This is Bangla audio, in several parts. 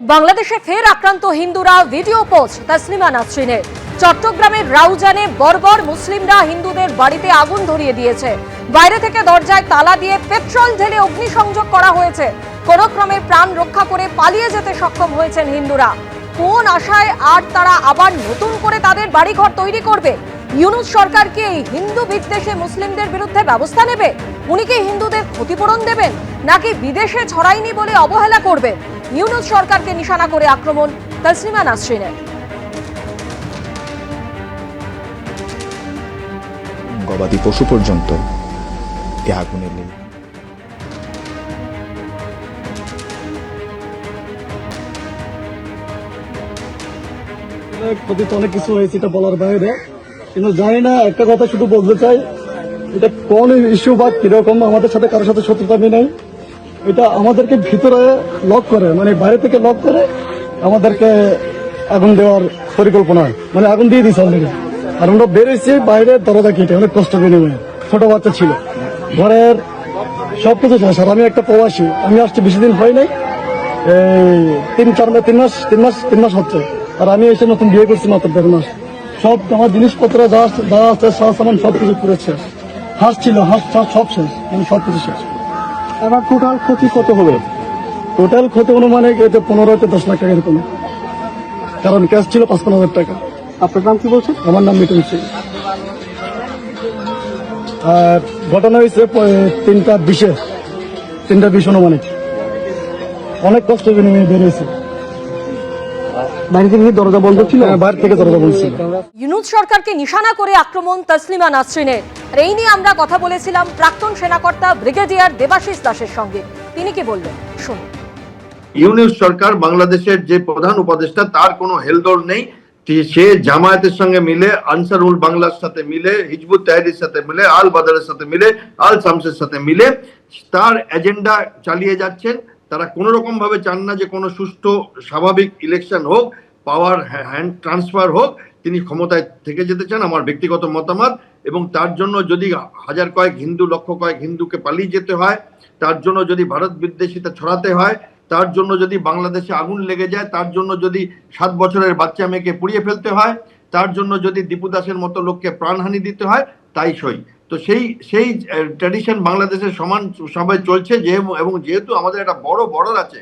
বাংলাদেশে ফের আক্রান্ত হিন্দুরা, ভিডিও পোস্ট তসলিমা নাসরিনের। চট্টগ্রামের রাউজানে বর্বর মুসলিমরা হিন্দুদের বাড়িতে আগুন ধরিয়ে দিয়েছে। বাইরে থেকে দরজায় তালা দিয়ে পেট্রোল ঢেলে অগ্নিসংযোগ করা হয়েছে। কোনো ক্রমে প্রাণ রক্ষা করে পালিয়ে যেতে সক্ষম হয়েছেন হিন্দুরা। কোন আশায় আর তারা আবার নতুন করে তাদের বাড়িঘর তৈরি করবে? ইউনূস সরকার কি এই হিন্দু বিদ্বেষে মুসলিমদের বিরুদ্ধে ব্যবস্থা নেবে? উনি কি হিন্দুদের ক্ষতিপূরণ দেবেন, নাকি বিদেশে ছড়ায়নি বলে অবহেলা করবেন? ইউনূস সরকারকে নিশানা করে আক্রমণ তসলিমা নাসরিনের। গবাদি পশু পর্যন্ত এই আগুনে লেগে ক্ষতি তো অনেক কিছু হয়েছে, এটা বলার বাইরে। কিন্তু জানি না, একটা কথা শুধু বলতে চাই, এটা কোন ইস্যু বা কিরকম, আমাদের সাথে কারোর সাথে শত্রুতা নেই। এটা আমাদেরকে ভিতরে লক করে, মানে বাইরে থেকে লক করে আমাদেরকে আগুন দেওয়ার পরিকল্পনা, মানে আগুন দিয়ে দিয়েছে অলরেডি। আর আমরা বেরোইছি বাইরে দরজা কেটে, অনেক কষ্ট বিনিময়ে। ছোট বাচ্চা ছিল, ঘরের সবকিছু শেষ। আর আমি একটা প্রবাসী, আমি আসছি বেশি দিন হয় নাই, এই তিন মাস হচ্ছে। আর আমি এসে নতুন বিয়ে করছি মাত্র 1.5 মাস। সব আমার জিনিসপত্র যা আছে সামান সবকিছু পুরো শেষ। হাঁস ছিল, হাঁস সব শেষ, মানে সবকিছু শেষ। এবার টোটাল ক্ষতি কত হবে? টোটাল ক্ষতি অনুমানিক 15 থেকে 10 লাখ টাকা এরকম, কারণ ক্যাশ ছিল 55,000 টাকা। আপনার নাম কি বলছেন? আমার নাম মিটন সিং। আর ঘটনা হয়েছে 3:20 অনুমানিক। অনেক কষ্ট বিনিময়ে বেরিয়েছে। বাইরে থেকে দরজা বন্ধ ছিল, বাইরে থেকে দরজা বন্ধ ছিল। ইউনূস সরকারকে নিশানা করে আক্রমণ তসলিমা নাসরিনের। আর এই নিয়ে আমরা কথা বলেছিলাম প্রাক্তন সেনাকর্তা ব্রিগেডিয়ার দেবাশিস দাসের সঙ্গে। তিনি কি বললেন শুনুন। ইউনূস সরকার বাংলাদেশের যে প্রধান উপদেষ্টা, তার কোনো হেলদোল নেই। সে জামায়াতের সঙ্গে মিলে, আনসারুল বাংলার সাথে মিলে, হিজবুত তাহরিরের সাথে মিলে, আল বাদারের সাথে মিলে, আল শামসের সাথে মিলে তার এজেন্ডা চালিয়ে যাচ্ছেন। তারা কোনো রকম ভাবে চান না যে কোনো সুষ্ঠু স্বাভাবিক ইলেকশন হোক, পাওয়ার হ্যান্ড ট্রান্সফার হোক। তিনি ক্ষমতায় থেকে যেতে চান, আমার ব্যক্তিগত মতামত। এবং তার জন্য যদি হাজার কয়েক হিন্দু, লক্ষ কয়েক হিন্দুকে পালিয়ে যেতে হয়, তার জন্য যদি ভারত বিদ্বেষিতা ছড়াতে হয়, তার জন্য যদি বাংলাদেশে আগুন লেগে যায়, তার জন্য যদি 7 বছরের বাচ্চা মেয়েকে পুড়িয়ে ফেলতে হয়, তার জন্য যদি দীপু দাসের মতো লোককে প্রাণহানি দিতে হয়, তাই সই। তো সেই ট্র্যাডিশন বাংলাদেশের সমান সবাই চলছে। এবং যেহেতু আমাদের একটা বড় বর্ডার আছে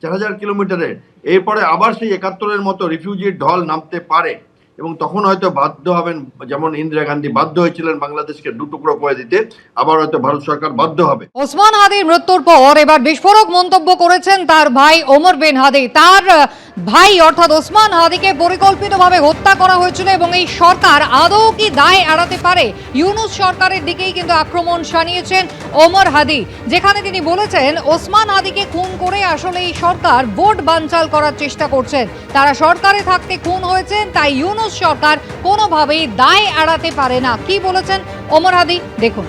4000 কিলোমিটারের, এরপরে আবার সেই 71-এর মতো রিফিউজির ঢল নামতে পারে। এবং তখন হয়তো বাধ্য হবেন, যেমন ইন্দিরা গান্ধী বাধ্য হয়েছিলেন বাংলাদেশকে 2 টুকরো করে দিতে, আবার হয়তো ভারত সরকার বাধ্য হবে। ওসমান হাদির মৃত্যুর পর এবার বিস্ফোরক মন্তব্য করেছেন তার ভাই ওমর বিন হাদি। তার ভাই অর্থাৎ ওসমান হাদিকে পরিকল্পিতভাবে হত্যা করা হয়েছিল এবং এই সরকার আদৌ কি দায় এড়াতে পারে? ইউনূস সরকারের দিকেই কিন্তু আক্রমণ শানিয়েছেন ওমর হাদি, যেখানে তিনি বলেছেন ওসমান হাদিকে খুন করে আসলে এই সরকার ভোট বানচাল করার চেষ্টা করছেন। তারা সরকারে থাকতে খুন হয়েছেন, তাই ইউনূস সরকার কোনোভাবেই দায় এড়াতে পারে না। কি বলেছেন ওমর হাদি দেখুন।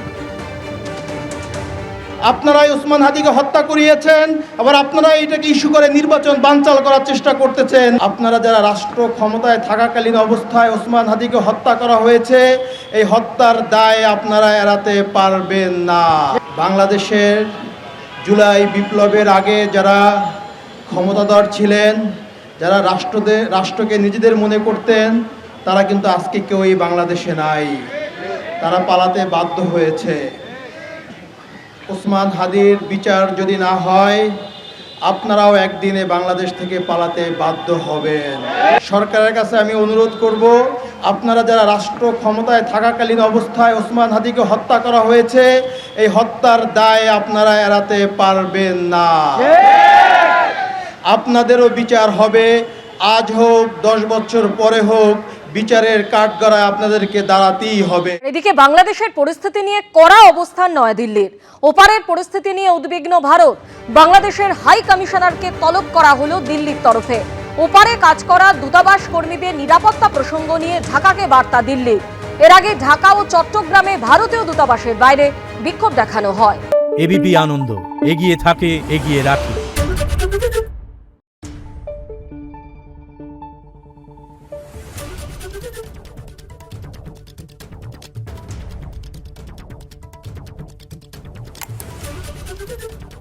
আপনারাই ওসমান হাদিকে হত্যা করিয়েছেন, আবার আপনারা এটাকে ইস্যু করে নির্বাচন বানচাল করার চেষ্টা করতেছেন। আপনারা যারা রাষ্ট্র ক্ষমতায় থাকাকালীন অবস্থায় ওসমান হাদিকে হত্যা করা হয়েছে, এই হত্যার দায় আপনারা এড়াতে পারবেন না। বাংলাদেশের জুলাই বিপ্লবের আগে যারা ক্ষমতাধর ছিলেন, যারা রাষ্ট্রকে নিজেদের মনে করতেন, তারা কিন্তু আজকে কেউই বাংলাদেশে নাই। তারা পালাতে বাধ্য হয়েছে। ওসমান হাদির বিচার যদি না হয়, আপনারাও একদিনে বাংলাদেশ থেকে পালাতে বাধ্য হবেন। সরকারের কাছে আমি অনুরোধ করব, আপনারা যারা রাষ্ট্র ক্ষমতায় থাকাকালীন অবস্থায় ওসমান হাদিকে হত্যা করা হয়েছে, এই হত্যার দায় আপনারা এড়াতে পারবেন না। আপনাদেরও বিচার হবে, আজ হোক 10 বছর পরে হোক, বিচারের কাঠগড়ায় আপনাদেরকে দাঁড়াতেই হবে। এদিকে বাংলাদেশের পরিস্থিতি নিয়ে কড়া অবস্থান নয়াদিল্লির। ওপারের পরিস্থিতি নিয়ে উদ্বিগ্ন ভারত। বাংলাদেশের হাই কমিশনারকে তলব করা হলো দিল্লির তরফে। ওপারে কাজ করা দূতাবাস কর্মীদের নিরাপত্তা প্রসঙ্গ নিয়ে ঢাকাকে বার্তা দিল্লি। এর আগে ঢাকা ও চট্টগ্রামে ভারতীয় দূতাবাসের বাইরে বিক্ষোভ দেখানো হয়। এবিপি আনন্দ, এগিয়ে থাকে, এগিয়ে রাখে। Thank you.